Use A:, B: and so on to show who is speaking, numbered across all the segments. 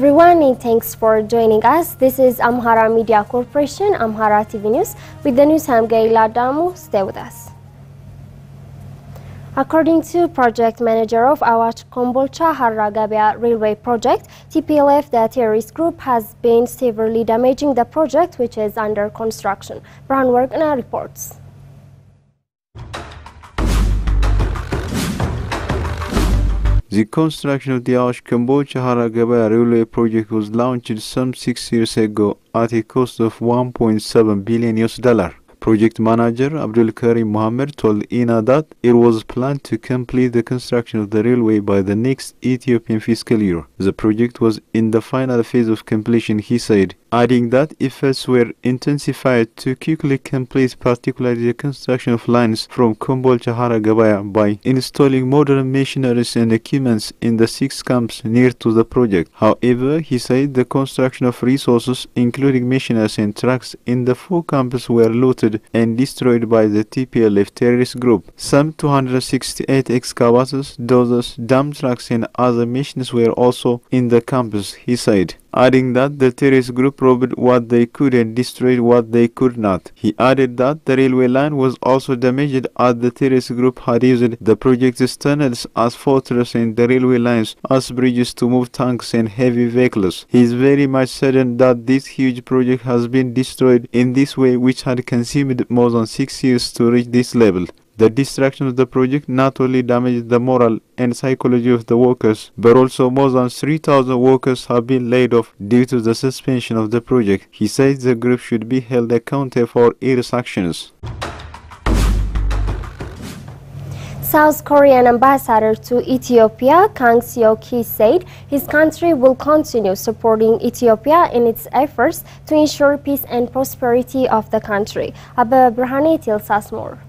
A: everyone, and thanks for joining us. This is Amhara Media Corporation, Amhara TV News. With the news, I'm Gaila Damu. Stay with us. According to project manager of Awach Kombolcha Harragabia Railway Project, TPLF, the terrorist group, has been severely damaging the project, which is under construction. Brown Workna reports.
B: The construction of the Awach Kombolcha Harragabia Railway Project was launched some 6 years ago at a cost of $1.7 billion. Project manager Abdul Karim Mohammed told INA that it was planned to complete the construction of the railway by the next Ethiopian fiscal year. The project was in the final phase of completion, he said, adding that efforts were intensified to quickly complete particularly the construction of lines from Kombolcha Harragabia by installing modern machineries and equipments in the 6 camps near to the project. However, he said the construction of resources, including machineries and trucks in the 4 camps, were looted and destroyed by the TPLF terrorist group. Some 268 excavators, dozers, dump trucks and other machines were also in the campus, he said, adding that the terrorist group robbed what they could and destroyed what they could not. He added that the railway line was also damaged as the terrorist group had used the project's tunnels as fortresses and the railway lines as bridges to move tanks and heavy vehicles. He is very much saddened that this huge project has been destroyed in this way, which had consumed more than 6 years to reach this level. The destruction of the project not only damaged the moral and psychology of the workers, but also more than 3,000 workers have been laid off due to the suspension of the project. He says the group should be held accountable for its actions.
A: South Korean ambassador to Ethiopia, Kang Seok-hee, said his country will continue supporting Ethiopia in its efforts to ensure peace and prosperity of the country. Abba Brahane tells us more.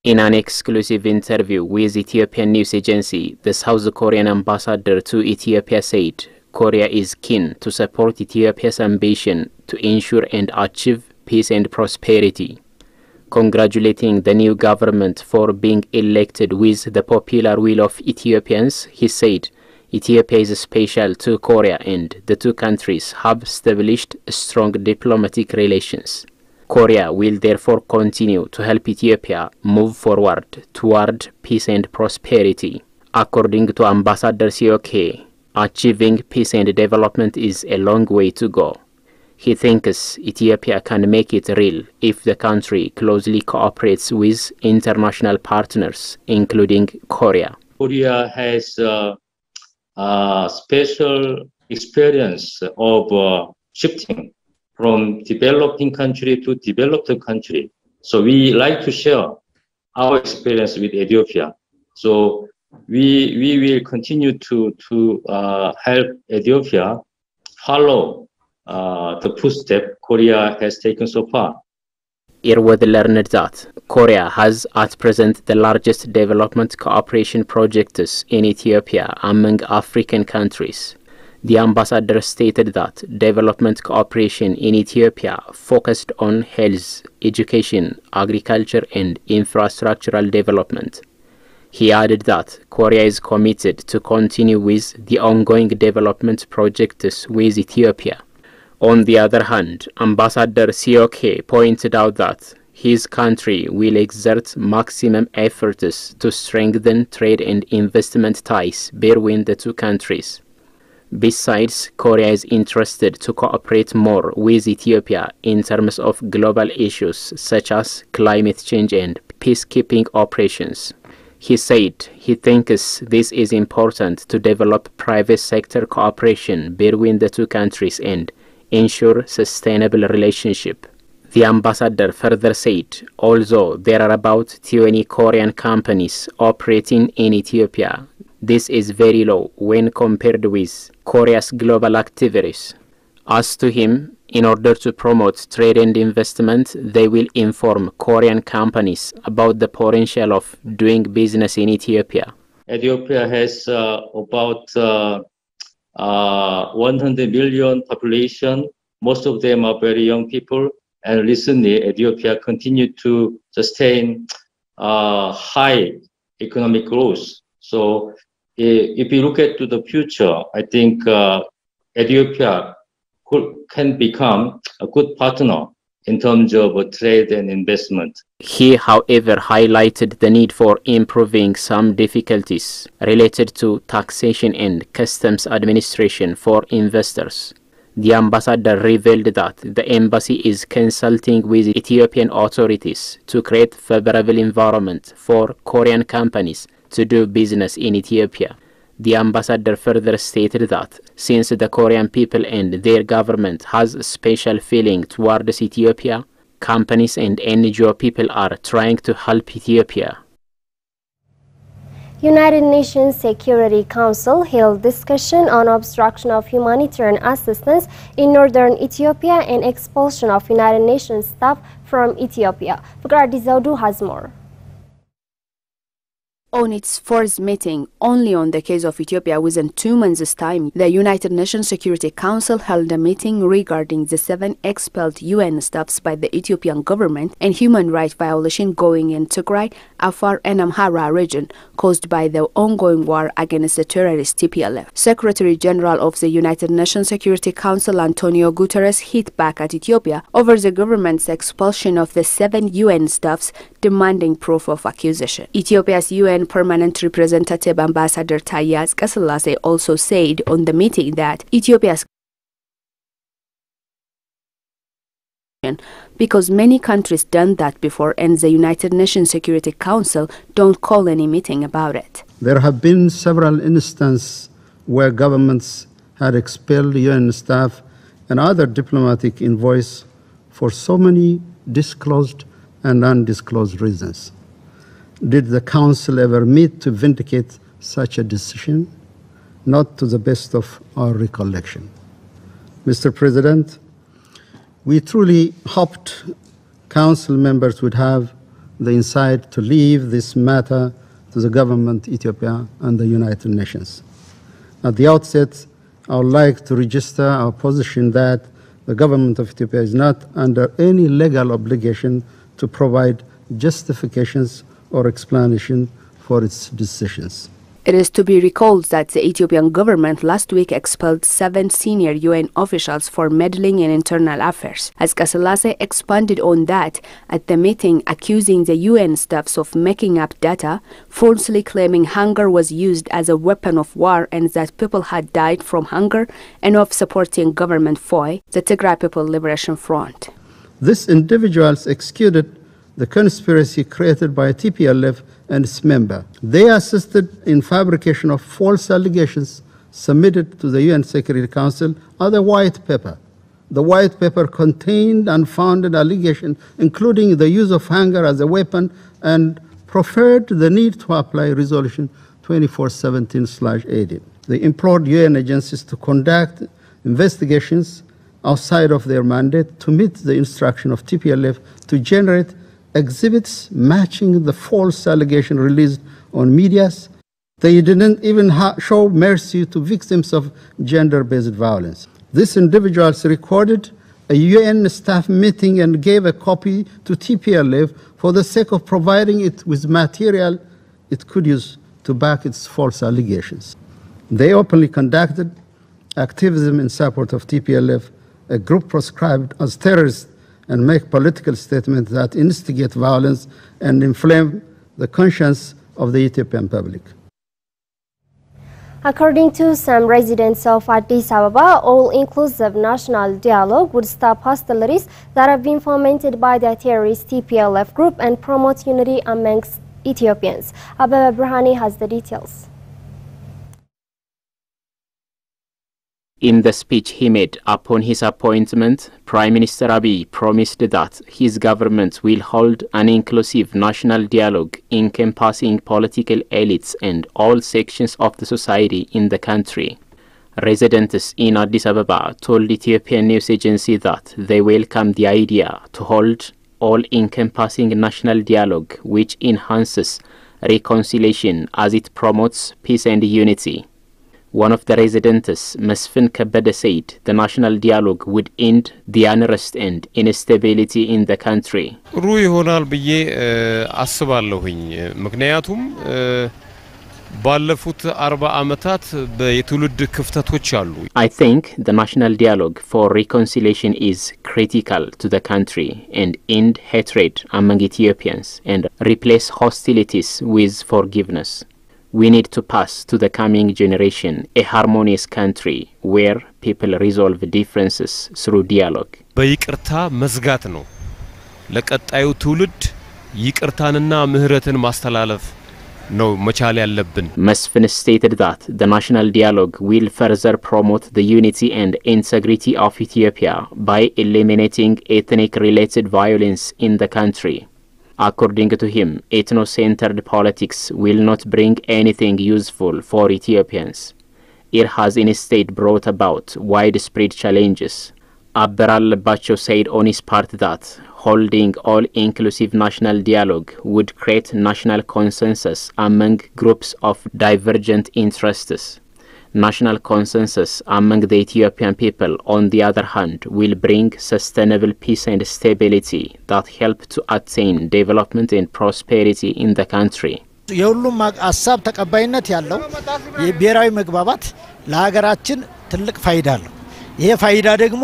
C: In an exclusive interview with Ethiopian news agency, the South Korean ambassador to Ethiopia said Korea is keen to support Ethiopia's ambition to ensure and achieve peace and prosperity. Congratulating the new government for being elected with the popular will of Ethiopians, he said Ethiopia is special to Korea and the two countries have established strong diplomatic relations. Korea will therefore continue to help Ethiopia move forward toward peace and prosperity. According to Ambassador Seok-hee, achieving peace and development is a long way to go. He thinks Ethiopia can make it real if the country closely cooperates with international partners, including Korea.
D: Korea has a special experience of shifting from developing country to developed country. So we like to share our experience with Ethiopia. So we will continue to help Ethiopia follow the footsteps Korea has taken so far.
C: It was learned that Korea has at present the largest development cooperation projects in Ethiopia among African countries. The ambassador stated that development cooperation in Ethiopia focused on health, education, agriculture and infrastructural development. He added that Korea is committed to continue with the ongoing development projects with Ethiopia. On the other hand, Ambassador Seok-hee pointed out that his country will exert maximum efforts to strengthen trade and investment ties between the two countries. Besides, Korea is interested to cooperate more with Ethiopia in terms of global issues such as climate change and peacekeeping operations. He said he thinks this is important to develop private sector cooperation between the two countries and ensure sustainable relationship. The ambassador further said, although there are about 20 Korean companies operating in Ethiopia, this is very low when compared with Korea's global activities. As to him, in order to promote trade and investment, they will inform Korean companies about the potential of doing business in Ethiopia.
D: Ethiopia has about 100 million population. Most of them are very young people. And recently, Ethiopia continued to sustain high economic growth. So if you look at to the future, I think Ethiopia can become a good partner in terms of trade and investment.
C: He, however, highlighted the need for improving some difficulties related to taxation and customs administration for investors. The ambassador revealed that the embassy is consulting with Ethiopian authorities to create a favorable environment for Korean companies to do business in Ethiopia. The ambassador further stated that since the Korean people and their government has a special feeling towards Ethiopia, companies and NGO people are trying to help Ethiopia.
A: United Nations Security Council held discussion on obstruction of humanitarian assistance in northern Ethiopia and expulsion of United Nations staff from Ethiopia. Fugardi Zaudu has more.
E: On its first meeting, only on the case of Ethiopia within 2 months' time, the United Nations Security Council held a meeting regarding the 7 expelled UN staffs by the Ethiopian government and human rights violation going in Tigray, Afar and Amhara region caused by the ongoing war against the terrorist TPLF. Secretary General of the United Nations Security Council Antonio Guterres hit back at Ethiopia over the government's expulsion of the 7 UN staffs, demanding proof of accusation. Ethiopia's UN Permanent Representative Ambassador Taye Asqassalaze also said on the meeting that Ethiopia's because many countries done that before and the United Nations Security Council don't call any meeting about it.
F: There have been several instances where governments had expelled UN staff and other diplomatic envoys for so many disclosed and undisclosed reasons. Did the Council ever meet to vindicate such a decision? Not to the best of our recollection. Mr. President, we truly hoped Council members would have the insight to leave this matter to the government of Ethiopia and the United Nations. At the outset, I would like to register our position that the government of Ethiopia is not under any legal obligation to provide justifications or explanation for its decisions.
E: It is to be recalled that the Ethiopian government last week expelled 7 senior UN officials for meddling in internal affairs. Asqassalaze expanded on that at the meeting, accusing the UN staffs of making up data, falsely claiming hunger was used as a weapon of war and that people had died from hunger, and of supporting government FOI, the Tigray People Liberation Front.
F: These individuals executed the conspiracy created by TPLF and its member. They assisted in fabrication of false allegations submitted to the UN Security Council as a white paper. The white paper contained unfounded allegations, including the use of hunger as a weapon, and preferred the need to apply Resolution 2417/18. They implored UN agencies to conduct investigations outside of their mandate to meet the instruction of TPLF to generate exhibits matching the false allegation released on medias. They didn't even show mercy to victims of gender-based violence. These individuals recorded a UN staff meeting and gave a copy to TPLF for the sake of providing it with material it could use to back its false allegations. They openly conducted activism in support of TPLF, a group proscribed as terrorists, and make political statements that instigate violence and inflame the conscience of the Ethiopian public.
A: According to some residents of Addis Ababa, all-inclusive national dialogue would stop hostilities that have been fomented by the terrorist TPLF group and promote unity amongst Ethiopians. Ababa Brahani has the details.
C: In the speech he made upon his appointment, Prime Minister Abiy promised that his government will hold an inclusive national dialogue encompassing political elites and all sections of the society in the country. Residents in Addis Ababa told Ethiopian news agency that they welcome the idea to hold all-encompassing national dialogue which enhances reconciliation as it promotes peace and unity. One of the residents, Mesfin Kebede, said the national dialogue would end the unrest and instability in the country.
G: ሩ ይሆናል ብዬ አስባለሁኝ ምክንያቱም ባለፉት 40 ዓመታት በየትውልድ ክፍተቶች አሉ
C: I think the national dialogue for reconciliation is critical to the country and end hatred among Ethiopians and replace hostilities with forgiveness. We need to pass to the coming generation a harmonious country where people resolve differences through dialogue.
G: በይቅርታ መዝጋት ነው ለቀጣዩ ትውልድ ይቅርታንና ምህረትን ማስተላለፍ ነው መቻል ያለብን
C: Mesfin stated that the national dialogue will further promote the unity and integrity of Ethiopia by eliminating ethnic-related violence in the country. According to him, ethno-centered politics will not bring anything useful for Ethiopians. It has instead brought about widespread challenges. Abber Albacho said on his part that holding all-inclusive national dialogue would create national consensus among groups of divergent interests. National consensus among the Ethiopian people, on the other hand, will bring sustainable peace and stability that help to attain development and prosperity in the country.
H: የሁሉም ሐሳብ ተቀባይነት ያለው የብሔራዊ መግባባት ለሀገራችን ትልቅ ፋይዳ አለው ይሄ ፋይዳ ደግሞ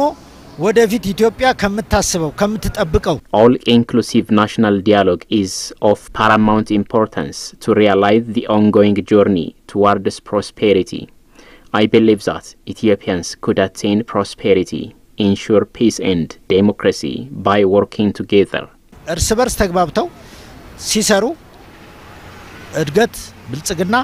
H: ወደፊት ኢትዮጵያ ከምታስበው ከምትጠብቀው
C: All inclusive national dialogue is of paramount importance to realize the ongoing journey towards prosperity. I believe that Ethiopians could attain prosperity, ensure peace and democracy by working together.
H: እርስ በርስ ተግባብተው ሲሰሩ እድገት ብልጽግና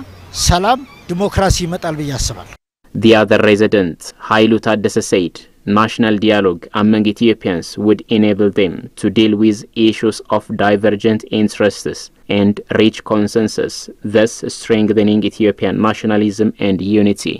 H: ሰላም ዲሞክራሲ ይመጣል ብዬ አስባለሁ
C: The other resident, Hailu Taddese, said national dialogue among Ethiopians would enable them to deal with issues of divergent interests and reach consensus, thus strengthening Ethiopian nationalism and unity.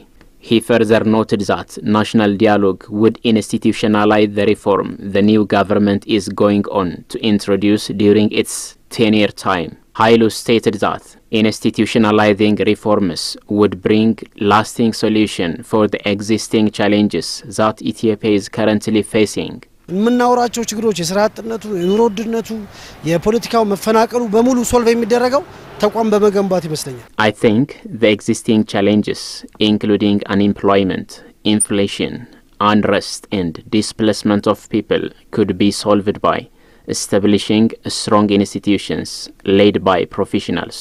C: He further noted that national dialogue would institutionalize the reform the new government is going on to introduce during its 10-year time. Hailu stated that institutionalizing reforms would bring lasting solution for the existing challenges that Ethiopia is currently facing.
I: ምናወራቸው ችግሮች የስራጥነቱ የኑሮድነቱ የፖለቲካው መፈናቀሉ በሙሉ ሶልቭ የሚደረገው ተቋም በመገንባት ይመስለኛል
C: I think the existing challenges including unemployment, inflation, unrest and displacement of people could be solved by establishing strong institutions led by professionals.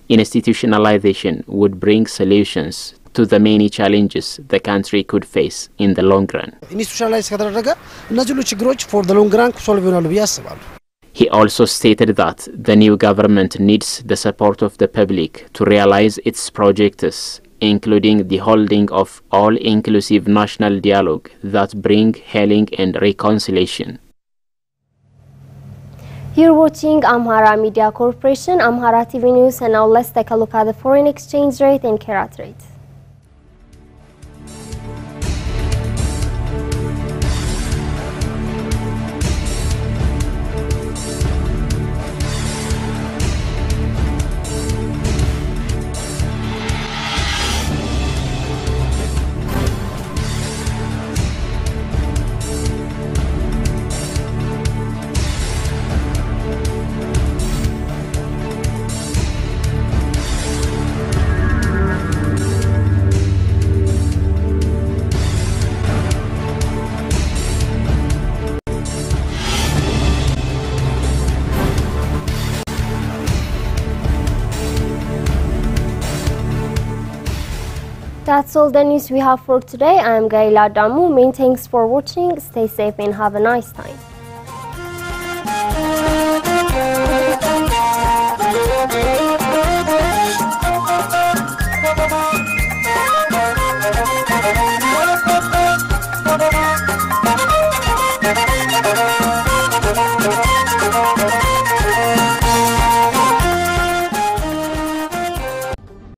C: Institutionalization would bring solutions to the many challenges the country could face in the long run.
I: ኢንስቲትዩሽናላይዝ ከተደረገ እነዚህ ሁሉ ችግሮች for the long run ሶልቭ ይሆናሉ ብዬ አስባለሁ
C: He also stated that the new government needs the support of the public to realize its projects, including the holding of all-inclusive national dialogue that bring healing and reconciliation.
A: You're watching Amhara Media Corporation, Amhara TV News, and now let's take a look at the foreign exchange rate and carat rate. That's all the news we have for today. I am Gaila Damu. Many thanks for watching. Stay safe and have a nice time.